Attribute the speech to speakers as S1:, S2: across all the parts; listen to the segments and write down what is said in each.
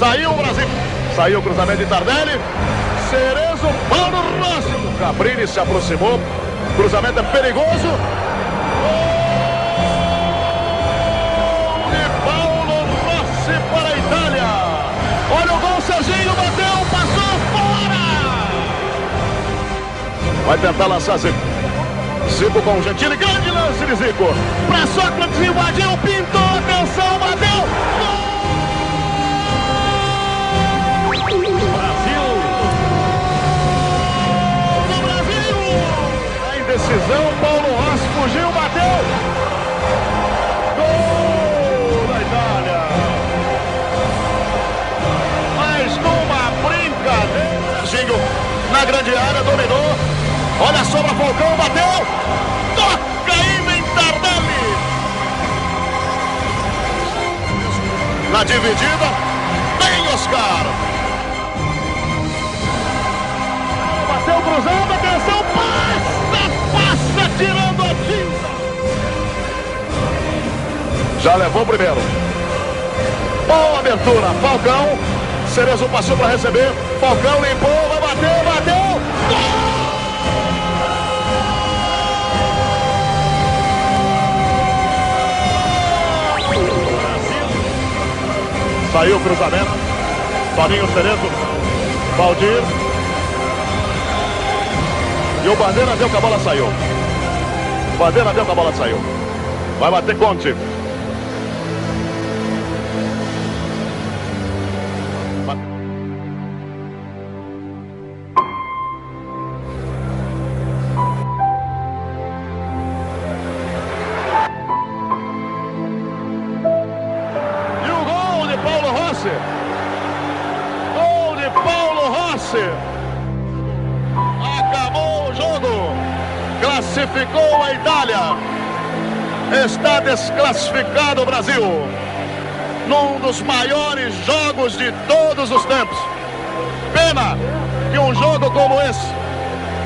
S1: Saiu o Brasil. Saiu o cruzamento de Tardelli. Cerezo, Paulo Rossi. O Cabrini se aproximou. Cruzamento é perigoso. Gol de Paulo Rossi para a Itália. Olha o gol, Serginho bateu, passou fora. Vai tentar lançar Zico. Zico com o Gentili, grande lance de Zico. Para Sócrates, invadiu, pintou, atenção, bateu. Decisão, Paulo Rossi fugiu, bateu. Gol da Itália. Mais uma brincadeira. Serginho na grande área, dominou. Olha a sobra, Falcão, bateu. Toca aí, Tardelli. Na dividida, vem Oscar. Bateu cruzando, atenção, passa tirando a tinta. Já levou o primeiro. Boa abertura, Falcão. Cerezo passou para receber. Falcão limpou, vai bater, bateu. Gol! Saiu o cruzamento. Toninho, Cerezo, Valdir. E o Bandeira deu que a bola saiu. Bandeira deu que a bola saiu. Vai bater Conte. E o gol de Paulo Rossi. Gol de Paulo Rossi. Acabou o jogo, classificou a Itália, está desclassificado o Brasil, num dos maiores jogos de todos os tempos. Pena que um jogo como esse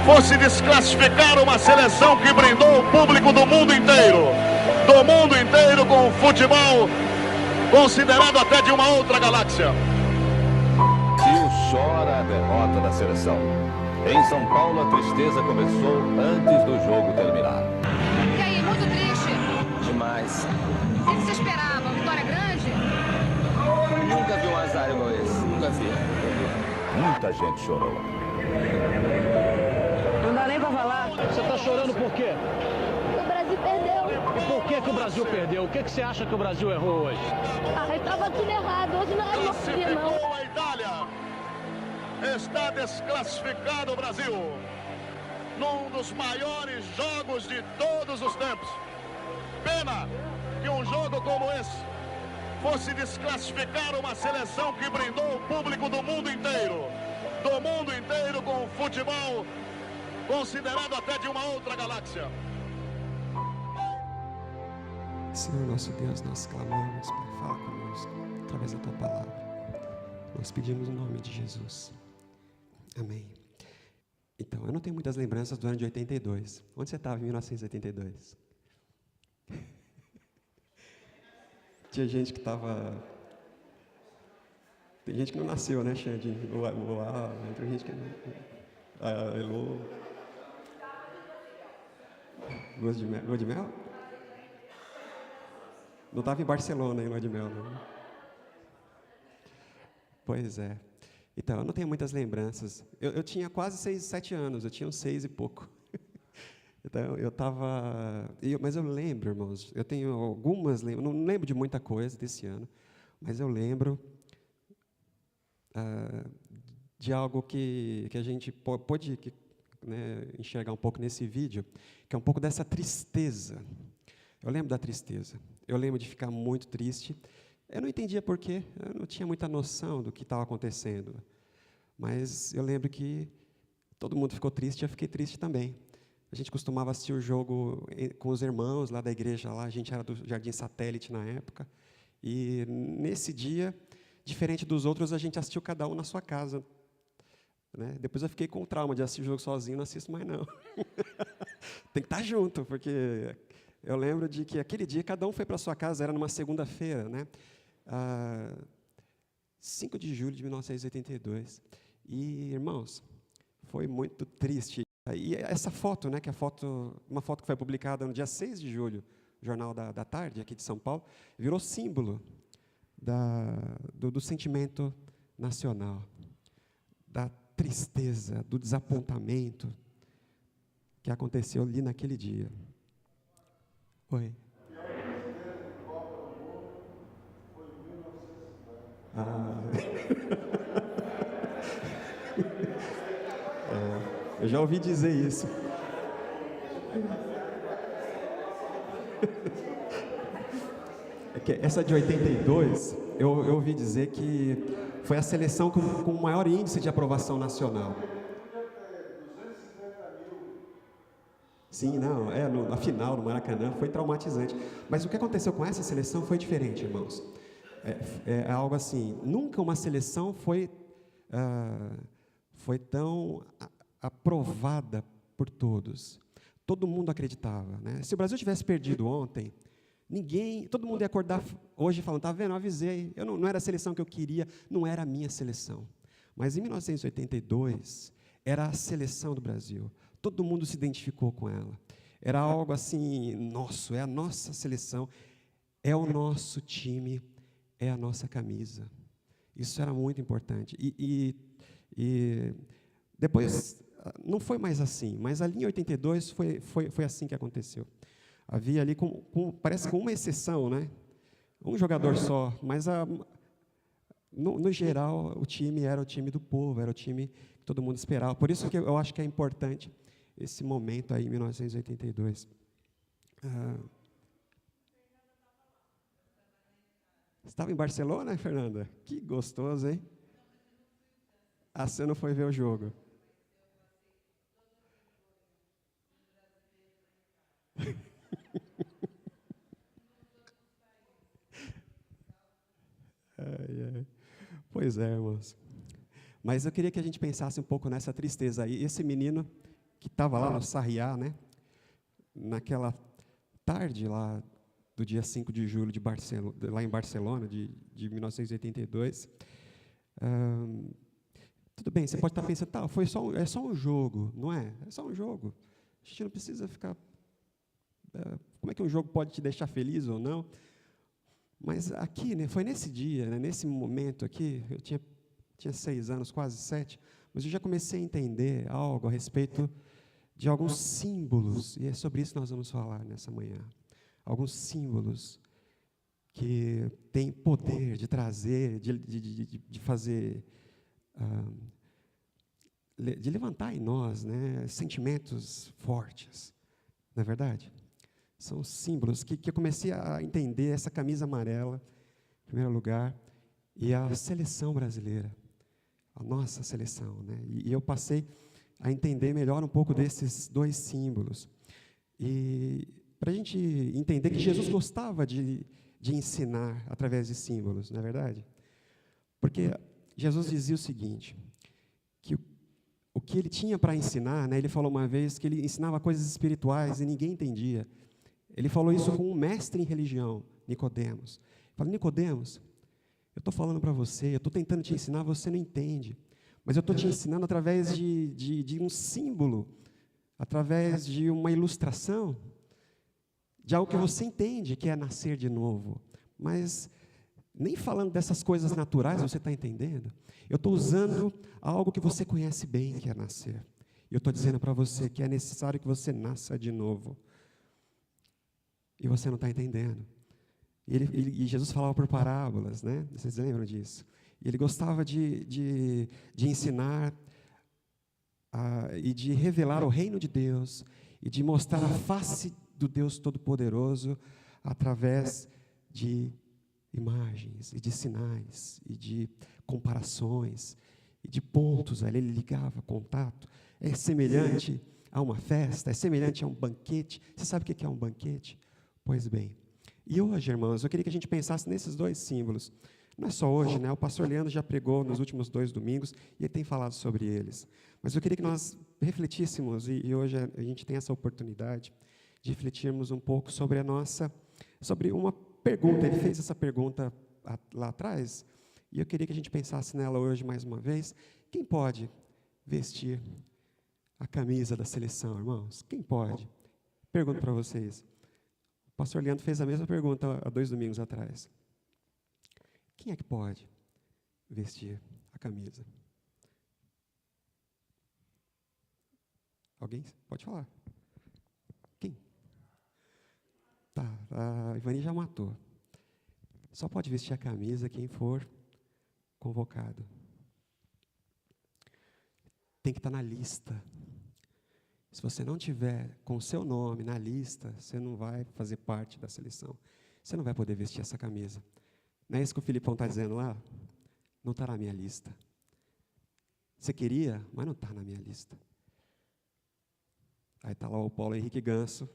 S1: fosse desclassificar uma seleção que brindou o público do mundo inteiro com futebol considerado até de uma outra galáxia.
S2: Brasil chora a derrota da seleção. Em São Paulo, a tristeza começou antes do jogo terminar.
S3: E aí, muito triste?
S2: Demais.
S3: O que você esperava? Uma vitória grande?
S2: Nunca vi um azar igual esse. Nunca vi. Muita gente chorou.
S4: Não dá nem pra falar.
S5: Você tá chorando por quê?
S4: O Brasil perdeu.
S5: E por que o Brasil perdeu? O que você acha que o Brasil errou hoje?
S4: Ah, tava tudo errado. Hoje não era nosso dia, não.
S1: Classificou a Itália. Está desclassificado o Brasil, num dos maiores jogos de todos os tempos. Pena que um jogo como esse fosse desclassificar uma seleção que brindou o público do mundo inteiro com futebol considerado até de uma outra galáxia.
S6: Senhor nosso Deus, nós clamamos, Pai, fala conosco através da Tua Palavra. Nós pedimos o nome de Jesus. Amém. Então, eu não tenho muitas lembranças do ano de 82. Onde você estava em 1982? Tinha gente que estava... Tem gente que não nasceu, né, Xande? Tem gente que não... Elô... Lua de mel? Não estava em Barcelona, em Lua de Mel, não. Pois é. Então, eu não tenho muitas lembranças. Eu tinha quase 6, 7 anos, eu tinha uns 6 e pouco. Então, eu estava... Mas eu lembro, irmãos, eu tenho algumas... Não lembro de muita coisa desse ano, mas eu lembro de algo que a gente pôde enxergar um pouco nesse vídeo, que é um pouco dessa tristeza. Eu lembro da tristeza. Eu lembro de ficar muito triste. Eu não entendia por quê, eu não tinha muita noção do que estava acontecendo. Mas eu lembro que todo mundo ficou triste, eu fiquei triste também. A gente costumava assistir o jogo com os irmãos lá da igreja, lá, a gente era do Jardim Satélite na época. E nesse dia, diferente dos outros, a gente assistiu cada um na sua casa. Né? Depois eu fiquei com o trauma de assistir o jogo sozinho, não assisto mais não. Tem que estar junto, porque eu lembro de que aquele dia cada um foi para a sua casa, era numa segunda-feira, né? 5 de julho de 1982. E, irmãos, foi muito triste. E essa foto, né, que é uma foto que foi publicada no dia 6 de julho, Jornal da Tarde, aqui de São Paulo, virou símbolo do sentimento nacional, da tristeza, do desapontamento que aconteceu ali naquele dia. Oi. Eu já ouvi dizer isso. É que essa de 82, eu ouvi dizer que foi a seleção com o maior índice de aprovação nacional. Sim, não, na final, no Maracanã, foi traumatizante. Mas o que aconteceu com essa seleção foi diferente, irmãos. É algo assim, nunca uma seleção foi tão aprovada por todos. Todo mundo acreditava, né? Se o Brasil tivesse perdido ontem, todo mundo ia acordar hoje falando, tá vendo, eu avisei, não era a seleção que eu queria, não era a minha seleção. Mas em 1982, era a seleção do Brasil. Todo mundo se identificou com ela. Era algo assim, nosso, é a nossa seleção, é o nosso time, é a nossa camisa. Isso era muito importante. E depois, não foi mais assim, mas ali em 82 foi assim que aconteceu. Havia ali, parece com uma exceção, né? Um jogador só, mas no geral o time era o time do povo, era o time que todo mundo esperava. Por isso que eu acho que é importante esse momento aí, em 1982. Estava em Barcelona, Fernanda? Que gostoso, hein? Você não foi ver o jogo. Pois é, irmãos. Mas eu queria que a gente pensasse um pouco nessa tristeza aí. Esse menino que estava lá no Sarriá, né? Naquela tarde lá do dia 5 de julho lá em Barcelona, de 1982. Tudo bem, você pode estar pensando, é só um jogo, não é? É só um jogo. A gente não precisa ficar... como é que um jogo pode te deixar feliz ou não? Mas aqui, né, foi nesse dia, né, nesse momento aqui, eu tinha 6 anos, quase 7, mas eu já comecei a entender algo a respeito de alguns símbolos, e é sobre isso que nós vamos falar nessa manhã. Alguns símbolos que têm poder de trazer, de fazer, de levantar em nós, né, sentimentos fortes, não é verdade? São símbolos que eu comecei a entender essa camisa amarela, em primeiro lugar, e a seleção brasileira, a nossa seleção, né? E eu passei a entender melhor um pouco desses dois símbolos. E para a gente entender que Jesus gostava de ensinar através de símbolos, não é verdade? Porque Jesus dizia o seguinte, que o que ele tinha para ensinar, né, ele falou uma vez que ele ensinava coisas espirituais e ninguém entendia. Ele falou isso com um mestre em religião, Nicodemos. Ele falou, Nicodemos, eu estou falando para você, eu estou tentando te ensinar, você não entende. Mas eu estou te ensinando através de um símbolo, através de uma ilustração, de algo que você entende, que é nascer de novo. Mas nem falando dessas coisas naturais, você está entendendo? Eu estou usando algo que você conhece bem, que é nascer. E eu estou dizendo para você que é necessário que você nasça de novo. E você não está entendendo. E Jesus falava por parábolas, né? Vocês lembram disso? E ele gostava de ensinar e de revelar o reino de Deus e de mostrar a face do Deus Todo-Poderoso através de imagens e de sinais e de comparações e de pontos. Ali ele ligava, contato. É semelhante a uma festa, é semelhante a um banquete. Você sabe o que é um banquete? Pois bem, e hoje, irmãos, eu queria que a gente pensasse nesses dois símbolos. Não é só hoje, né? O pastor Leandro já pregou nos últimos 2 domingos e ele tem falado sobre eles. Mas eu queria que nós refletíssemos, e hoje a gente tem essa oportunidade de refletirmos um pouco sobre uma pergunta. Ele fez essa pergunta lá atrás, E eu queria que a gente pensasse nela hoje mais uma vez. Quem pode vestir a camisa da seleção, irmãos? Quem pode? Pergunto para vocês. O pastor Leandro fez a mesma pergunta há 2 domingos atrás. Quem é que pode vestir a camisa? Alguém? Pode falar. Quem? Tá, a Ivani já matou. Só pode vestir a camisa quem for convocado. Tem que estar na lista. Se você não tiver com o seu nome na lista, você não vai fazer parte da seleção. Você não vai poder vestir essa camisa. Não é isso que o Filipão está dizendo lá? Não está na minha lista. Você queria, mas não está na minha lista. Aí está lá o Paulo Henrique Ganso,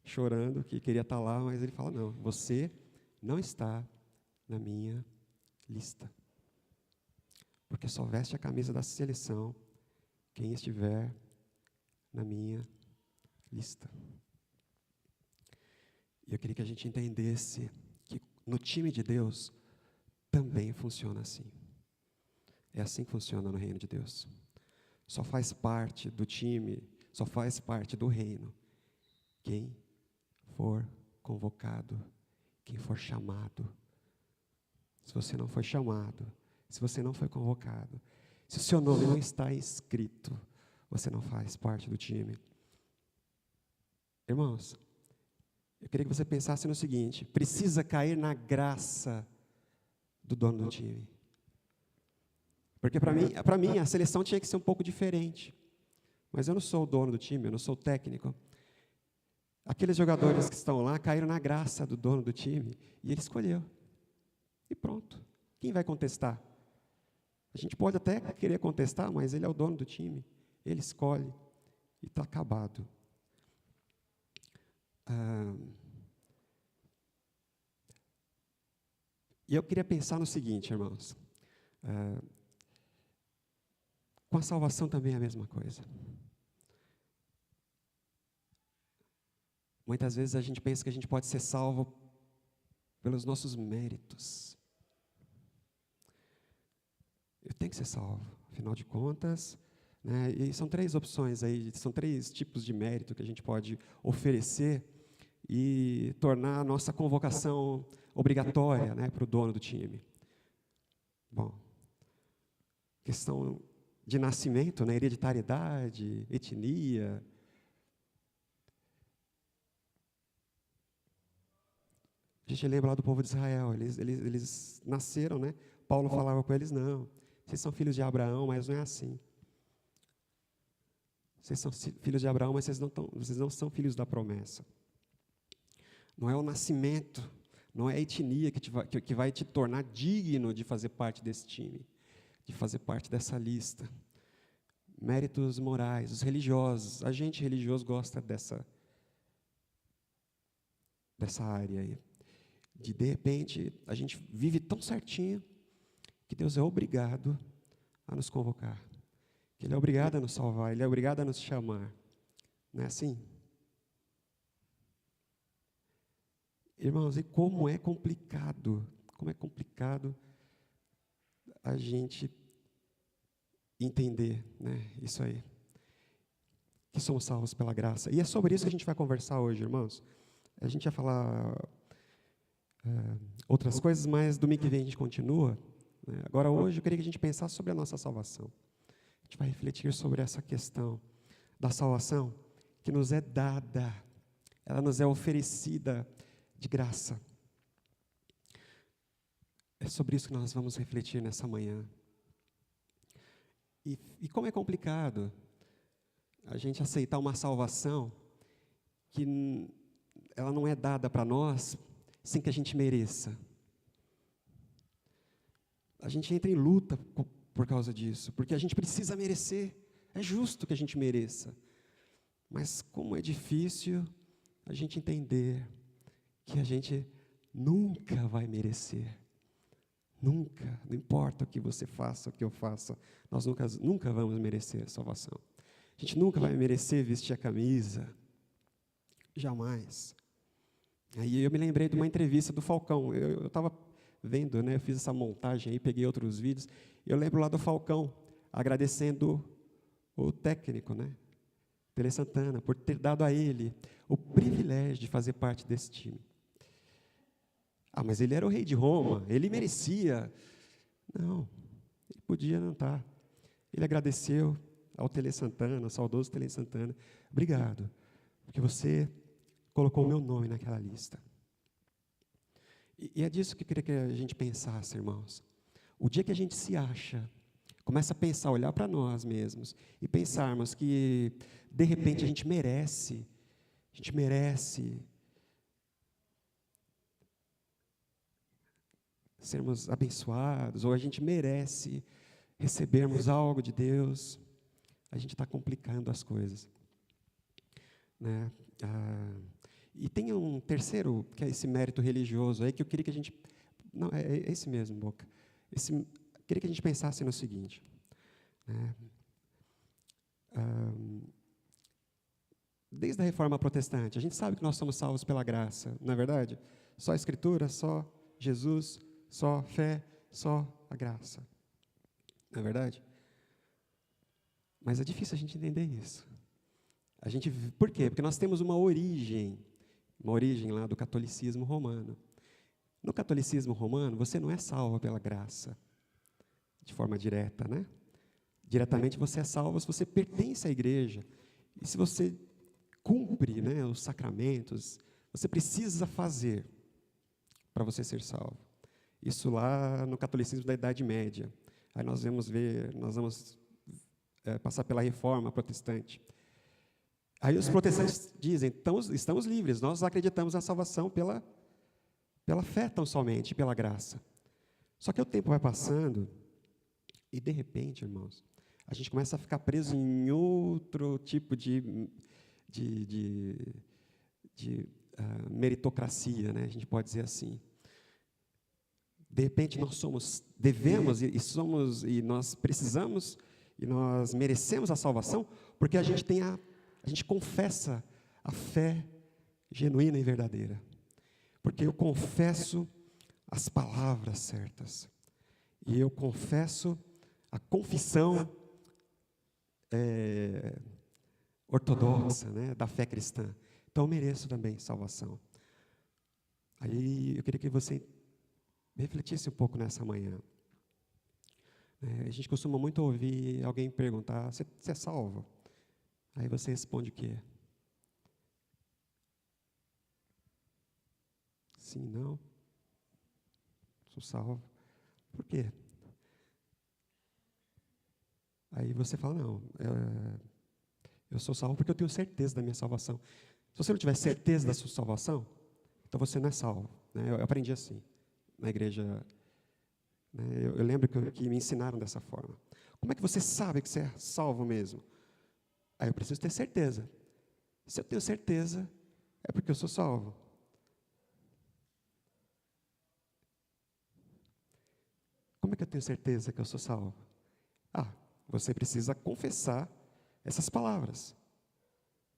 S6: chorando, que queria estar lá, mas ele fala, não, você não está na minha lista. Porque só veste a camisa da seleção quem estiver na minha lista. E eu queria que a gente entendesse que no time de Deus também funciona assim. É assim que funciona no reino de Deus. Só faz parte do time, só faz parte do reino quem for convocado, quem for chamado. Se você não foi chamado, se você não foi convocado, se o seu nome não está inscrito, você não faz parte do time. Irmãos, eu queria que você pensasse no seguinte: precisa cair na graça do dono do time. Porque para mim a seleção tinha que ser um pouco diferente. Mas eu não sou o dono do time, eu não sou o técnico. Aqueles jogadores que estão lá caíram na graça do dono do time e ele escolheu. E pronto. Quem vai contestar? A gente pode até querer contestar, mas ele é o dono do time. Ele escolhe e está acabado. E eu queria pensar no seguinte, irmãos. Com a salvação também é a mesma coisa. Muitas vezes a gente pensa que a gente pode ser salvo pelos nossos méritos. Eu tenho que ser salvo, afinal de contas, né? E são 3 opções aí, são 3 tipos de mérito que a gente pode oferecer e tornar a nossa convocação obrigatória, né, para o dono do time. Bom, questão de nascimento, né, hereditariedade, etnia. A gente lembra lá do povo de Israel, eles nasceram, né? Paulo falava com eles, não, vocês são filhos de Abraão, mas não é assim. Vocês são filhos de Abraão, mas vocês não são filhos da promessa. Não é o nascimento, não é a etnia que vai te tornar digno de fazer parte desse time, de fazer parte dessa lista. Méritos morais, os religiosos, a gente religioso gosta dessa área aí. De repente, a gente vive tão certinho que Deus é obrigado a nos convocar. Que Ele é obrigado a nos salvar, Ele é obrigado a nos chamar. Não é assim? Irmãos, e como é complicado a gente entender, né, isso aí. Que somos salvos pela graça. E é sobre isso que a gente vai conversar hoje, irmãos. A gente vai falar outras coisas, mas domingo que vem a gente continua. Né? Agora, hoje, eu queria que a gente pensasse sobre a nossa salvação. A gente vai refletir sobre essa questão da salvação que nos é dada, ela nos é oferecida de graça. É sobre isso que nós vamos refletir nessa manhã. E como é complicado a gente aceitar uma salvação que ela não é dada para nós sem que a gente mereça. A gente entra em luta por causa disso, porque a gente precisa merecer. É justo que a gente mereça. Mas como é difícil a gente entender que a gente nunca vai merecer. Nunca, não importa o que você faça, o que eu faça, nós nunca vamos merecer a salvação. A gente nunca vai merecer vestir a camisa. Jamais. Aí eu me lembrei de uma entrevista do Falcão. Eu estava vendo, né? Eu fiz essa montagem aí, peguei outros vídeos. Eu lembro lá do Falcão, agradecendo o técnico, né? Tele Santana, por ter dado a ele o privilégio de fazer parte desse time. Ah, mas ele era o rei de Roma, ele merecia. Não, ele podia não estar. Ele agradeceu ao Tele Santana, ao saudoso Tele Santana. Obrigado, porque você colocou o meu nome naquela lista. E é disso que eu queria que a gente pensasse, irmãos. O dia que a gente se acha, começa a pensar, olhar para nós mesmos e pensarmos que, de repente, a gente merece sermos abençoados, ou a gente merece recebermos algo de Deus, a gente está complicando as coisas. Né? E tem um terceiro, que é esse mérito religioso, aí que eu queria que a gente... Não, é esse mesmo, Boca. Queria que a gente pensasse no seguinte. Né? Desde a Reforma Protestante, a gente sabe que nós somos salvos pela graça, não é verdade? Só a Escritura, só Jesus, só fé, só a graça. Não é verdade? Mas é difícil a gente entender isso. Por quê? Porque nós temos uma origem lá do catolicismo romano. No catolicismo romano, você não é salvo pela graça, de forma direta, né? Diretamente você é salvo se você pertence à igreja. E se você cumpre, né, os sacramentos, você precisa fazer para você ser salvo. Isso lá no catolicismo da Idade Média. Aí nós vamos passar pela Reforma Protestante. Aí os protestantes dizem, então, estamos livres, nós acreditamos na salvação pela fé tão somente, pela graça. Só que o tempo vai passando e, de repente, irmãos, a gente começa a ficar preso em outro tipo de meritocracia, né? A gente pode dizer assim. De repente nós devemos e nós precisamos e nós merecemos a salvação porque a gente confessa a fé genuína e verdadeira. Porque eu confesso as palavras certas. E eu confesso a confissão ortodoxa, né, da fé cristã. Então eu mereço também salvação. Aí eu queria que você refletisse um pouco nessa manhã. A gente costuma muito ouvir alguém perguntar, você é salvo? Aí você responde o quê? Sim, não. Sou salvo. Por quê? Aí você fala, não, eu sou salvo porque eu tenho certeza da minha salvação. Se você não tiver certeza da sua salvação, então você não é salvo. Né? Eu aprendi assim, na igreja. Né? Eu lembro que me ensinaram dessa forma. Como é que você sabe que você é salvo mesmo? Aí eu preciso ter certeza. Se eu tenho certeza, é porque eu sou salvo. Como é que eu tenho certeza que eu sou salvo? Você precisa confessar essas palavras.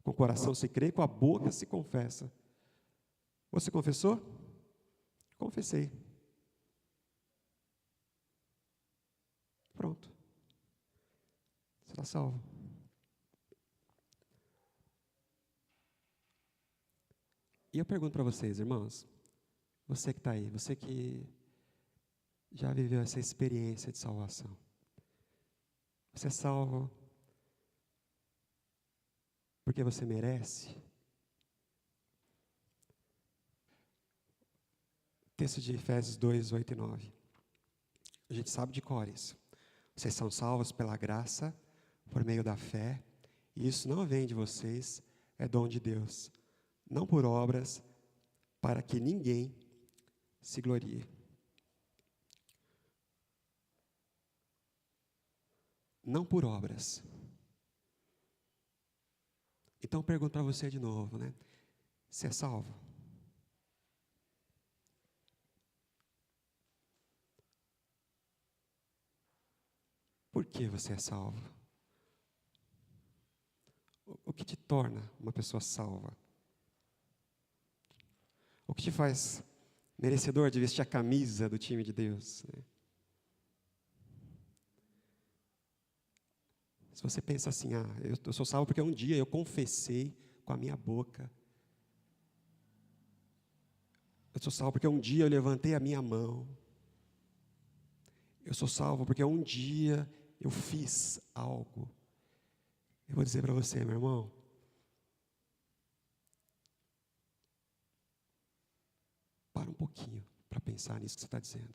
S6: Com o coração se crê, com a boca se confessa. Você confessou? Confessei. Pronto. Você está salvo. E eu pergunto para vocês, irmãos, você que está aí, você que já viveu essa experiência de salvação, você é salvo porque você merece? Texto de Efésios 2, 8 e 9. A gente sabe de cor isso. Vocês são salvos pela graça, por meio da fé, e isso não vem de vocês, é dom de Deus. Não por obras, para que ninguém se glorie. Não por obras. Então eu pergunto para você de novo, né? Você é salvo? Por que você é salvo? O que te torna uma pessoa salva? O que te faz merecedor de vestir a camisa do time de Deus, né? Se você pensa assim, eu sou salvo porque um dia eu confessei com a minha boca. Eu sou salvo porque um dia eu levantei a minha mão. Eu sou salvo porque um dia eu fiz algo. Eu vou dizer para você, meu irmão, para um pouquinho para pensar nisso que você está dizendo.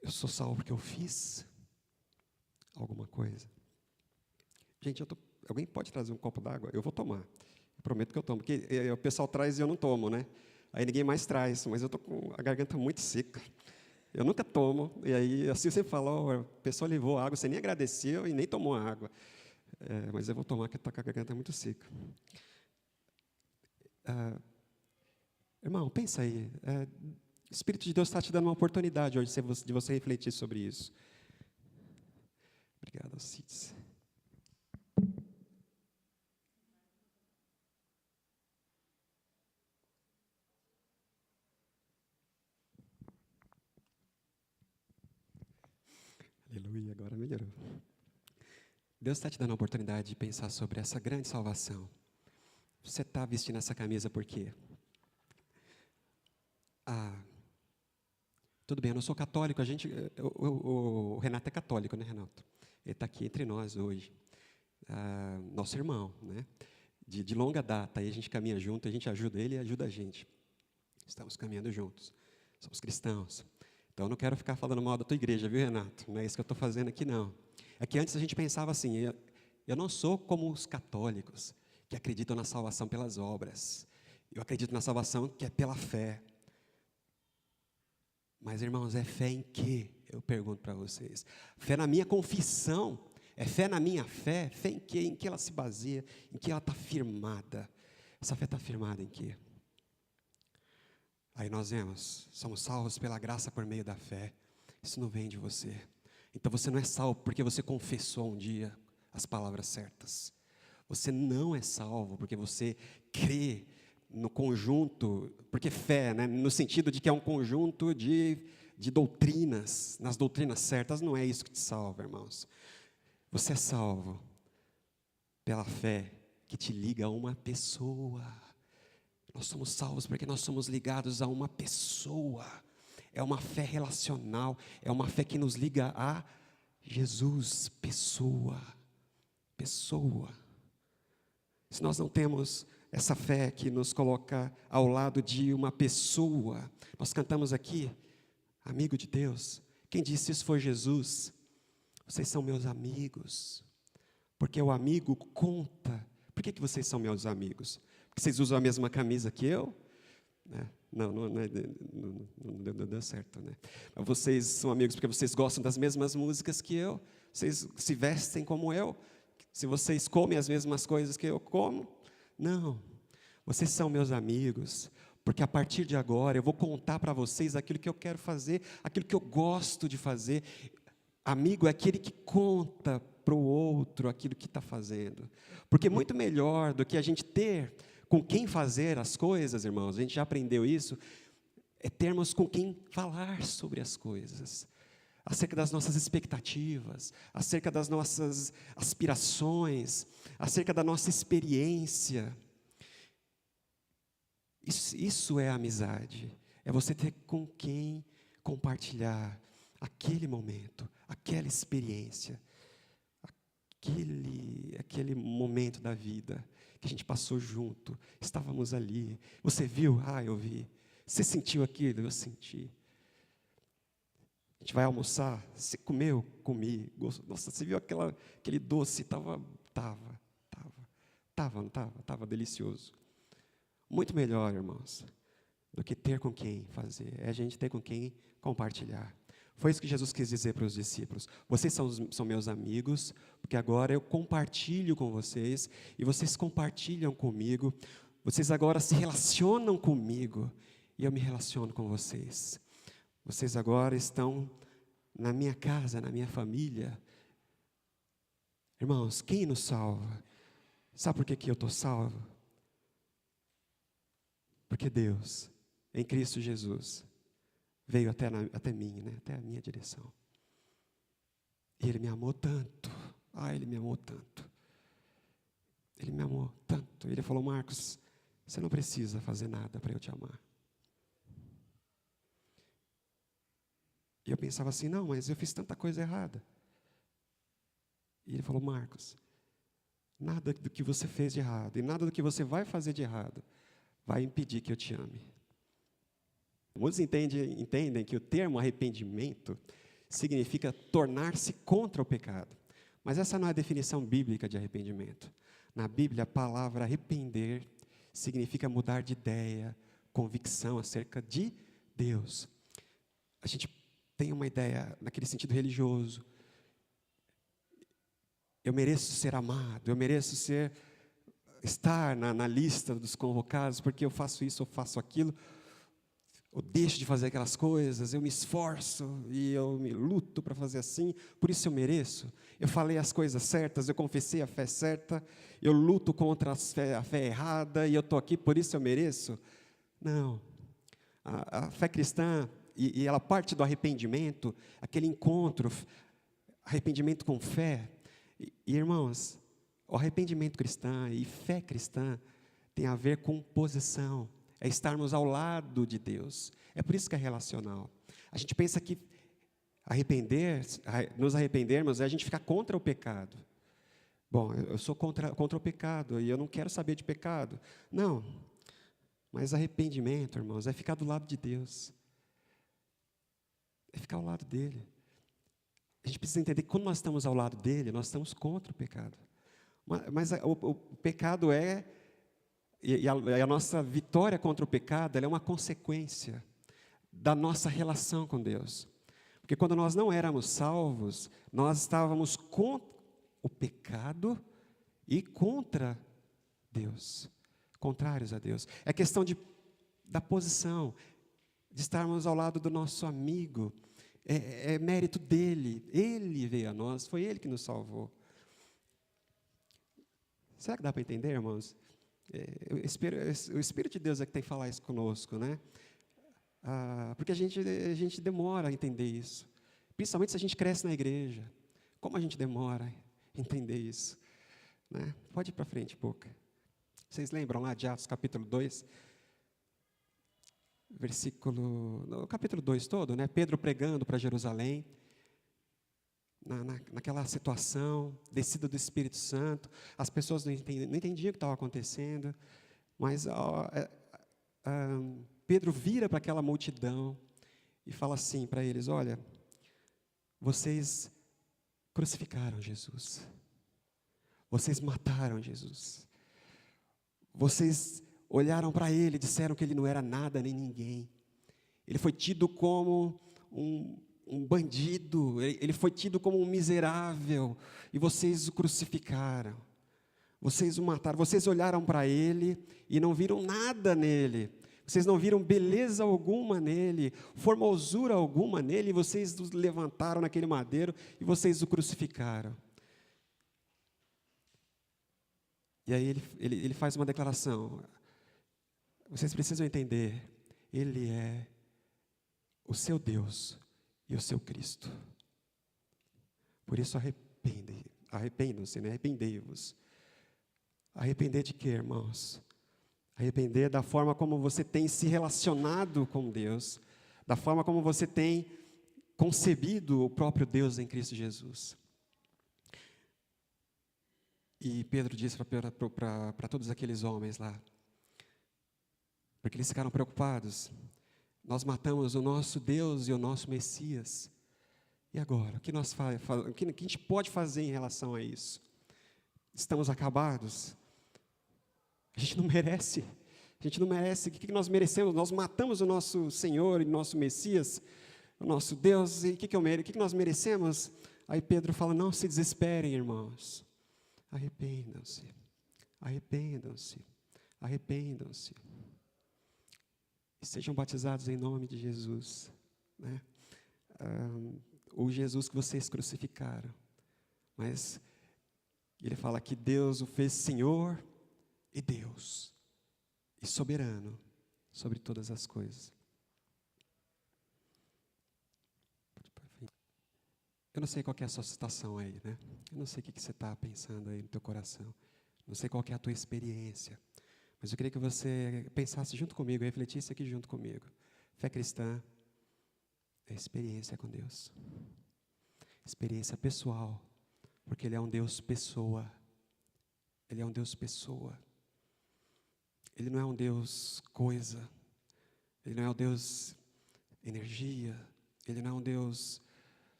S6: Eu sou salvo porque eu fiz alguma coisa. Gente, alguém pode trazer um copo d'água? Eu vou tomar. Eu prometo que eu tomo. Porque o pessoal traz e eu não tomo, né? Aí ninguém mais traz, mas eu estou com a garganta muito seca. Eu nunca tomo. E aí, assim você fala, a pessoa levou água, você nem agradeceu e nem tomou a água. Mas eu vou tomar, porque estou com a garganta muito seca. Irmão, pensa aí. O Espírito de Deus está te dando uma oportunidade hoje de você refletir sobre isso. Obrigado, Alcides. Aleluia, agora melhorou. Deus está te dando a oportunidade de pensar sobre essa grande salvação. Você está vestindo essa camisa por quê? Tudo bem, eu não sou católico, o Renato é católico, né, Renato? Ele está aqui entre nós hoje. Nosso irmão, né? De longa data, aí a gente caminha junto, a gente ajuda ele e ajuda a gente. Estamos caminhando juntos, somos cristãos. Então, eu não quero ficar falando mal da tua igreja, viu, Renato? Não é isso que eu estou fazendo aqui, não. É que antes a gente pensava assim, eu não sou como os católicos, que acreditam na salvação pelas obras. Eu acredito na salvação que é pela fé. Mas, irmãos, é fé em quê? Eu pergunto para vocês. Fé na minha confissão? É fé na minha fé? Fé em quê? Em que ela se baseia? Em que ela está firmada? Essa fé está firmada em quê? Aí nós vemos, somos salvos pela graça por meio da fé. Isso não vem de você. Então você não é salvo porque você confessou um dia as palavras certas. Você não é salvo porque você crê no conjunto, porque fé, né, no sentido de que é um conjunto de doutrinas, nas doutrinas certas, não é isso que te salva, irmãos. Você é salvo pela fé que te liga a uma pessoa. Nós somos salvos porque nós somos ligados a uma pessoa. É uma fé relacional, é uma fé que nos liga a Jesus, pessoa. Pessoa. Se nós não temos essa fé que nos coloca ao lado de uma pessoa, nós cantamos aqui, amigo de Deus. Quem disse isso foi Jesus. Vocês são meus amigos, porque o amigo conta. Por que vocês são meus amigos? Porque vocês usam a mesma camisa que eu? Não deu certo, né? Mas vocês são amigos porque vocês gostam das mesmas músicas que eu? Vocês se vestem como eu? Se vocês comem as mesmas coisas que eu como? Não. Vocês são meus amigos, porque a partir de agora eu vou contar para vocês aquilo que eu quero fazer, aquilo que eu gosto de fazer. Amigo é aquele que conta para o outro aquilo que está fazendo. Porque muito melhor do que a gente ter com quem fazer as coisas, irmãos, a gente já aprendeu isso, é termos com quem falar sobre as coisas, acerca das nossas expectativas, acerca das nossas aspirações, acerca da nossa experiência. Isso é amizade, é você ter com quem compartilhar aquele momento, aquela experiência, aquele momento da vida que a gente passou junto, estávamos ali. Você viu? Eu vi. Você sentiu aquilo? Eu senti. A gente vai almoçar? Você comeu? Comi. Nossa, você viu aquele doce? Estava delicioso. Muito melhor, irmãos, do que ter com quem fazer. É a gente ter com quem compartilhar. Foi isso que Jesus quis dizer para os discípulos. Vocês são meus amigos, porque agora eu compartilho com vocês, e vocês compartilham comigo. Vocês agora se relacionam comigo, e eu me relaciono com vocês. Vocês agora estão na minha casa, na minha família. Irmãos, quem nos salva? Sabe por que eu estou salvo? Porque Deus em Cristo Jesus, veio até mim, né? Até a minha direção. E Ele me amou tanto. Ele me amou tanto. Ele me amou tanto. Ele falou: Marcos, você não precisa fazer nada para eu te amar. E eu pensava assim: não, mas eu fiz tanta coisa errada. E Ele falou: Marcos, nada do que você fez de errado e nada do que você vai fazer de errado vai impedir que eu te ame. Muitos entendem que o termo arrependimento significa tornar-se contra o pecado. Mas essa não é a definição bíblica de arrependimento. Na Bíblia, a palavra arrepender significa mudar de ideia, convicção acerca de Deus. A gente tem uma ideia naquele sentido religioso. Eu mereço ser amado, eu mereço estar na lista dos convocados, porque eu faço isso, eu faço aquilo. Eu deixo de fazer aquelas coisas, eu me esforço e eu me luto para fazer assim, por isso eu mereço. Eu falei as coisas certas, eu confessei a fé certa, eu luto contra a fé errada e eu estou aqui, por isso eu mereço. Não. A fé cristã, e ela parte do arrependimento, aquele encontro, arrependimento com fé. E irmãos, o arrependimento cristão e fé cristã tem a ver com posição. É estarmos ao lado de Deus. É por isso que é relacional. A gente pensa que nos arrependermos é a gente ficar contra o pecado. Bom, eu sou contra o pecado e eu não quero saber de pecado. Não. Mas arrependimento, irmãos, é ficar do lado de Deus. É ficar ao lado dEle. A gente precisa entender que quando nós estamos ao lado dEle, nós estamos contra o pecado. Mas o pecado e a nossa vitória contra o pecado, ela é uma consequência da nossa relação com Deus. Porque quando nós não éramos salvos, nós estávamos contra o pecado e contra Deus, contrários a Deus. É questão da posição, de estarmos ao lado do nosso amigo. É mérito dele, ele veio a nós, foi ele que nos salvou. Será que dá para entender, irmãos? O Espírito de Deus é que tem que falar isso conosco, né? Porque a gente demora a entender isso. Principalmente se a gente cresce na igreja. Como a gente demora a entender isso? Né? Pode ir para frente, Boca. Vocês lembram lá de Atos capítulo 2? No capítulo 2 todo, né? Pedro pregando para Jerusalém. Naquela situação, descida do Espírito Santo, as pessoas não entendiam o que estava acontecendo, mas Pedro vira para aquela multidão e fala assim para eles: olha, vocês crucificaram Jesus, vocês mataram Jesus, vocês olharam para ele e disseram que ele não era nada nem ninguém, ele foi tido como um bandido, ele foi tido como um miserável, e vocês o crucificaram, vocês o mataram, vocês olharam para ele e não viram nada nele, vocês não viram beleza alguma nele, formosura alguma nele, e vocês o levantaram naquele madeiro e vocês o crucificaram. E aí ele faz uma declaração: vocês precisam entender, ele é o seu Deus e o seu Cristo. Por isso arrependam-se, né? Arrependei-vos. Arrepender de quê, irmãos? Arrepender da forma como você tem se relacionado com Deus, da forma como você tem concebido o próprio Deus em Cristo Jesus. E Pedro disse para todos aqueles homens lá, porque eles ficaram preocupados: nós matamos o nosso Deus e o nosso Messias. E agora? O que a gente pode fazer em relação a isso? Estamos acabados? A gente não merece. A gente não merece. O que nós merecemos? Nós matamos o nosso Senhor e nosso Messias, o nosso Deus. E o que nós merecemos? Aí Pedro fala: não se desesperem, irmãos. Arrependam-se. Arrependam-se. Arrependam-se. E sejam batizados em nome de Jesus, né? O Jesus que vocês crucificaram. Mas ele fala que Deus o fez Senhor e Deus, e soberano, sobre todas as coisas. Eu não sei qual que é a sua situação aí, né? Eu não sei o que você está pensando aí no teu coração. Não sei qual que é a tua experiência. Mas eu queria que você pensasse junto comigo, refletisse aqui junto comigo. Fé cristã é experiência com Deus. Experiência pessoal. Porque Ele é um Deus pessoa. Ele é um Deus pessoa. Ele não é um Deus coisa. Ele não é um Deus energia. Ele não é um Deus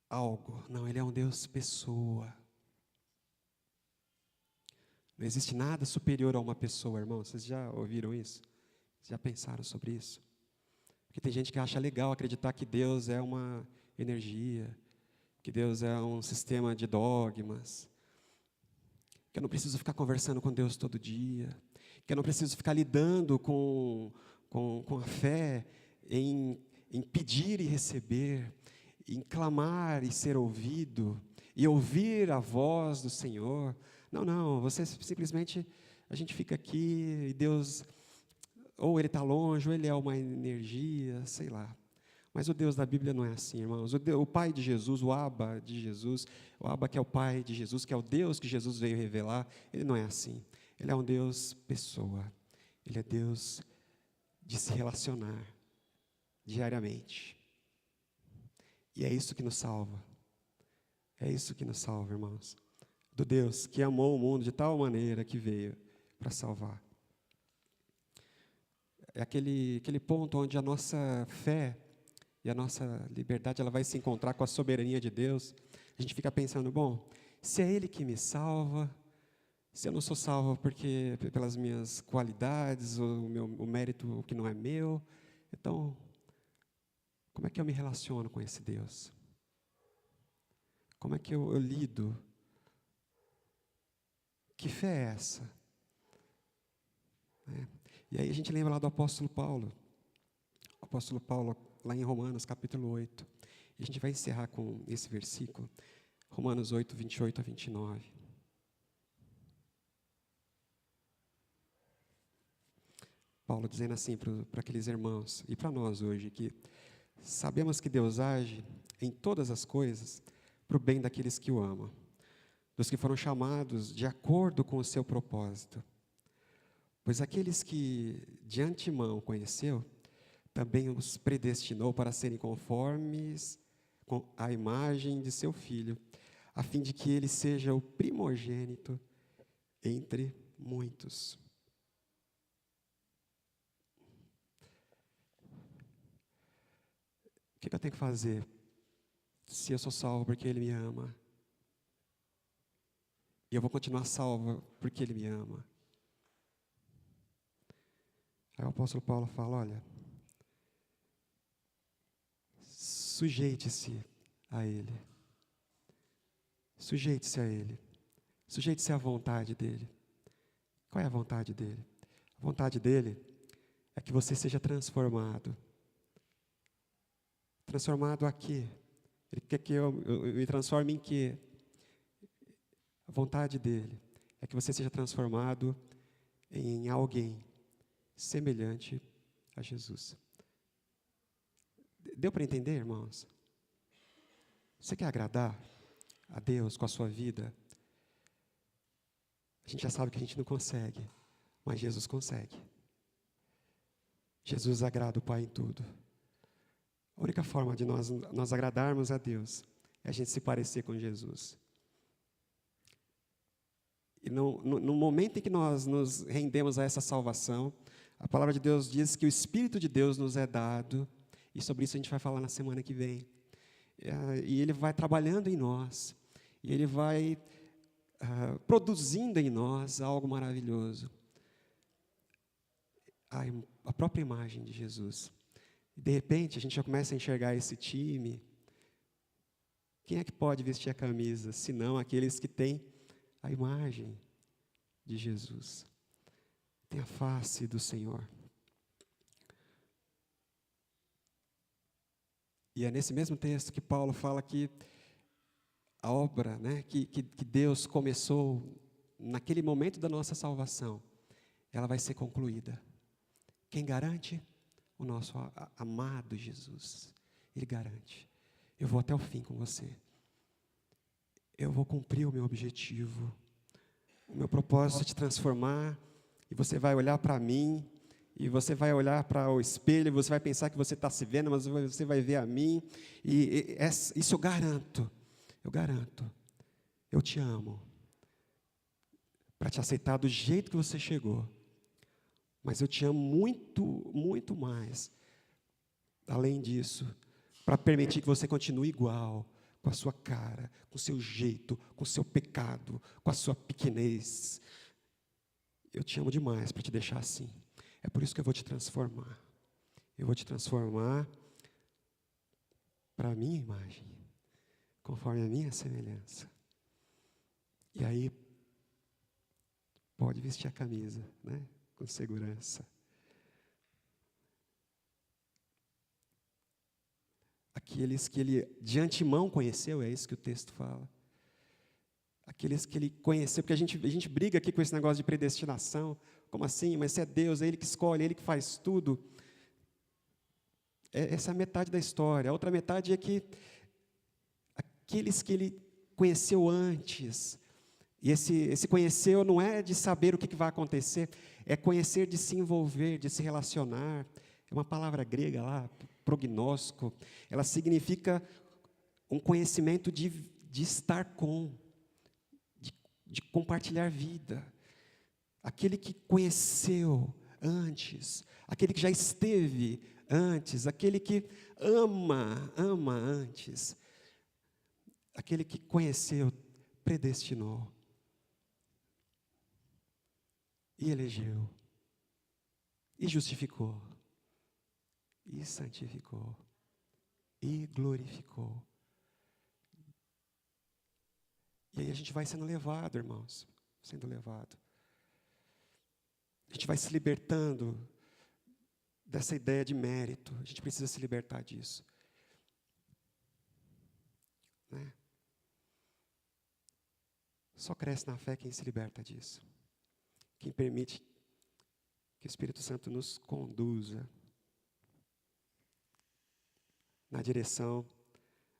S6: algo. Não, Ele é um Deus pessoa. Não existe nada superior a uma pessoa, irmão. Vocês já ouviram isso? Já pensaram sobre isso? Porque tem gente que acha legal acreditar que Deus é uma energia, que Deus é um sistema de dogmas, que eu não preciso ficar conversando com Deus todo dia, que eu não preciso ficar lidando com a fé em pedir e receber, em clamar e ser ouvido, e ouvir a voz do Senhor. Não, você simplesmente, a gente fica aqui e Deus, ou Ele está longe, ou Ele é uma energia, sei lá. Mas o Deus da Bíblia não é assim, irmãos. O Pai de Jesus, o Abba de Jesus, o Abba que é o Pai de Jesus, que é o Deus que Jesus veio revelar, Ele não é assim. Ele é um Deus pessoa. Ele é Deus de se relacionar diariamente. E é isso que nos salva. É isso que nos salva, irmãos. Do Deus que amou o mundo de tal maneira que veio para salvar. É aquele ponto onde a nossa fé e a nossa liberdade ela vai se encontrar com a soberania de Deus. A gente fica pensando, bom, se é Ele que me salva, se eu não sou salvo porque pelas minhas qualidades, o mérito que não é meu, então, como é que eu me relaciono com esse Deus? Como é que eu lido? Que fé é essa? E aí a gente lembra lá do apóstolo Paulo. O apóstolo Paulo, lá em Romanos, capítulo 8. E a gente vai encerrar com esse versículo. Romanos 8, 28 a 29. Paulo dizendo assim para aqueles irmãos, e para nós hoje, que sabemos que Deus age em todas as coisas para o bem daqueles que o amam, dos que foram chamados de acordo com o seu propósito. Pois aqueles que de antemão conheceu, também os predestinou para serem conformes com a imagem de seu Filho, a fim de que ele seja o primogênito entre muitos. O que eu tenho que fazer se eu sou salvo porque Ele me ama? E eu vou continuar salvo porque Ele me ama. Aí o apóstolo Paulo fala, olha, sujeite-se a Ele. Sujeite-se a Ele. Sujeite-se à vontade dEle. Qual é a vontade dEle? A vontade dEle é que você seja transformado. Transformado a quê? Ele quer que eu me transforme em quê? A vontade dEle é que você seja transformado em alguém semelhante a Jesus. Deu para entender, irmãos? Você quer agradar a Deus com a sua vida? A gente já sabe que a gente não consegue, mas Jesus consegue. Jesus agrada o Pai em tudo. A única forma de nós agradarmos a Deus é a gente se parecer com Jesus. E no momento em que nós nos rendemos a essa salvação, a palavra de Deus diz que o Espírito de Deus nos é dado, e sobre isso a gente vai falar na semana que vem. E Ele vai trabalhando em nós, e Ele vai produzindo em nós algo maravilhoso. A própria imagem de Jesus. De repente, a gente já começa a enxergar esse time. Quem é que pode vestir a camisa, senão aqueles que têm a imagem de Jesus? Tem a face do Senhor. E é nesse mesmo texto que Paulo fala que a obra, que Deus começou naquele momento da nossa salvação, ela vai ser concluída. Quem garante? O nosso amado Jesus. Ele garante. Eu vou até o fim com você. Eu vou cumprir o meu objetivo. O meu propósito é te transformar. E você vai olhar para mim. E você vai olhar para o espelho. E você vai pensar que você está se vendo, mas você vai ver a mim. Isso eu garanto. Eu garanto. Eu te amo. Para te aceitar do jeito que você chegou. Mas eu te amo muito, muito mais. Além disso, para permitir que você continue igual, com a sua cara, com o seu jeito, com o seu pecado, com a sua pequenez. Eu te amo demais para te deixar assim. É por isso que eu vou te transformar. Eu vou te transformar para a minha imagem, conforme a minha semelhança. E aí, pode vestir a camisa, né? Com segurança. Aqueles que ele de antemão conheceu, é isso que o texto fala. Aqueles que ele conheceu, porque a gente briga aqui com esse negócio de predestinação. Como assim? Mas se é Deus, é Ele que escolhe, é Ele que faz tudo. Essa é a metade da história. A outra metade é que aqueles que ele conheceu antes, e esse conheceu não é de saber o que vai acontecer, é conhecer de se envolver, de se relacionar. É uma palavra grega lá, prognóstico. Ela significa um conhecimento de estar com, de compartilhar vida. Aquele que conheceu antes, aquele que já esteve antes, aquele que ama antes, aquele que conheceu, predestinou. E elegeu, e justificou, e santificou, e glorificou. E aí a gente vai sendo levado, irmãos, sendo levado. A gente vai se libertando dessa ideia de mérito. A gente precisa se libertar disso. Né? Só cresce na fé quem se liberta disso. Quem permite que o Espírito Santo nos conduza na direção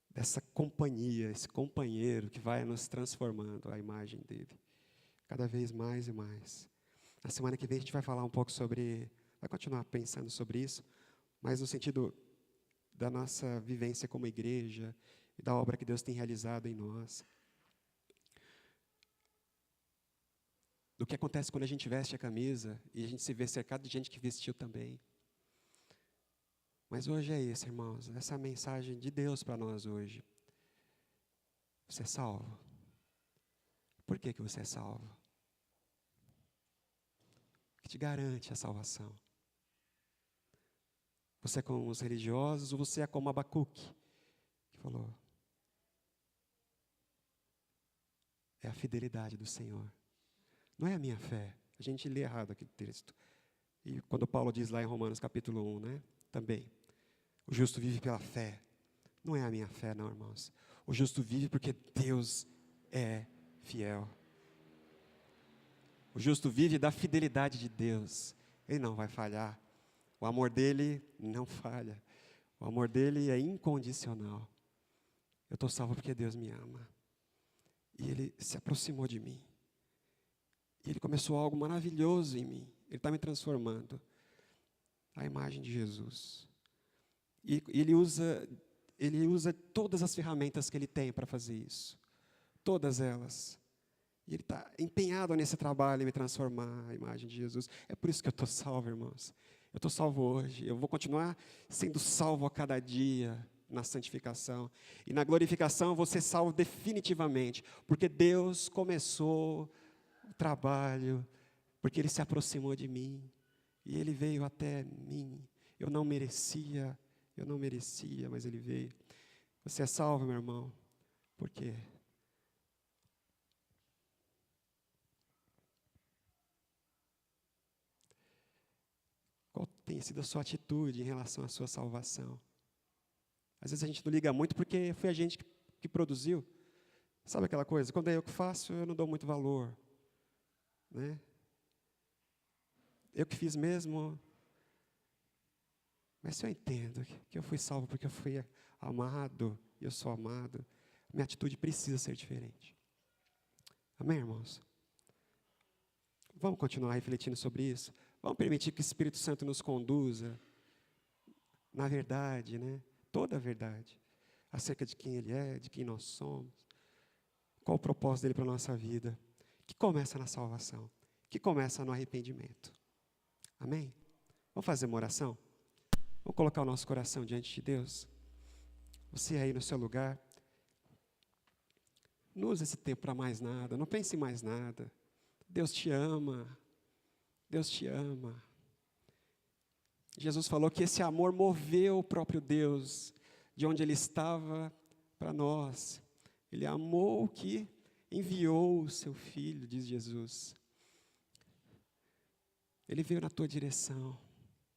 S6: dessa companhia, esse companheiro que vai nos transformando à imagem dele, cada vez mais e mais. Na semana que vem a gente vai falar um pouco vai continuar pensando sobre isso, mas no sentido da nossa vivência como igreja e da obra que Deus tem realizado em nós. Do que acontece quando a gente veste a camisa e a gente se vê cercado de gente que vestiu também. Mas hoje é isso, irmãos, essa é a mensagem de Deus para nós hoje. Você é salvo. Por que você é salvo? O que te garante a salvação? Você é como os religiosos ou você é como Abacuque, que falou, é a fidelidade do Senhor. Não é a minha fé. A gente lê errado aquele texto. E quando Paulo diz lá em Romanos capítulo 1, né? Também. O justo vive pela fé. Não é a minha fé, não, irmãos. O justo vive porque Deus é fiel. O justo vive da fidelidade de Deus. Ele não vai falhar. O amor dele não falha. O amor dele é incondicional. Eu estou salvo porque Deus me ama. E Ele se aproximou de mim. E Ele começou algo maravilhoso em mim. Ele está me transformando à imagem de Jesus. E Ele usa todas as ferramentas que Ele tem para fazer isso. Todas elas. E Ele está empenhado nesse trabalho em me transformar à imagem de Jesus. É por isso que eu estou salvo, irmãos. Eu estou salvo hoje. Eu vou continuar sendo salvo a cada dia na santificação. E na glorificação eu vou ser salvo definitivamente. Porque Deus começou o trabalho, porque Ele se aproximou de mim. E Ele veio até mim. Eu não merecia, mas Ele veio. Você é salvo, meu irmão. Por quê? Qual tem sido a sua atitude em relação à sua salvação? Às vezes a gente não liga muito porque foi a gente que produziu. Sabe aquela coisa? Quando é eu que faço, eu não dou muito valor. Né? Eu que fiz mesmo, Mas se eu entendo que eu fui salvo porque eu fui amado, e eu sou amado, minha atitude precisa ser diferente. Amém, irmãos? Vamos continuar refletindo sobre isso? Vamos permitir que o Espírito Santo nos conduza na verdade, né? Toda a verdade, acerca de quem Ele é, de quem nós somos, qual o propósito dEle para a nossa vida, que começa na salvação, que começa no arrependimento. Amém? Vamos fazer uma oração? Vamos colocar o nosso coração diante de Deus? Você aí no seu lugar, não use esse tempo para mais nada, não pense em mais nada. Deus te ama, Deus te ama. Jesus falou que esse amor moveu o próprio Deus, de onde Ele estava para nós. Ele amou que enviou o seu Filho, diz Jesus. Ele veio na tua direção.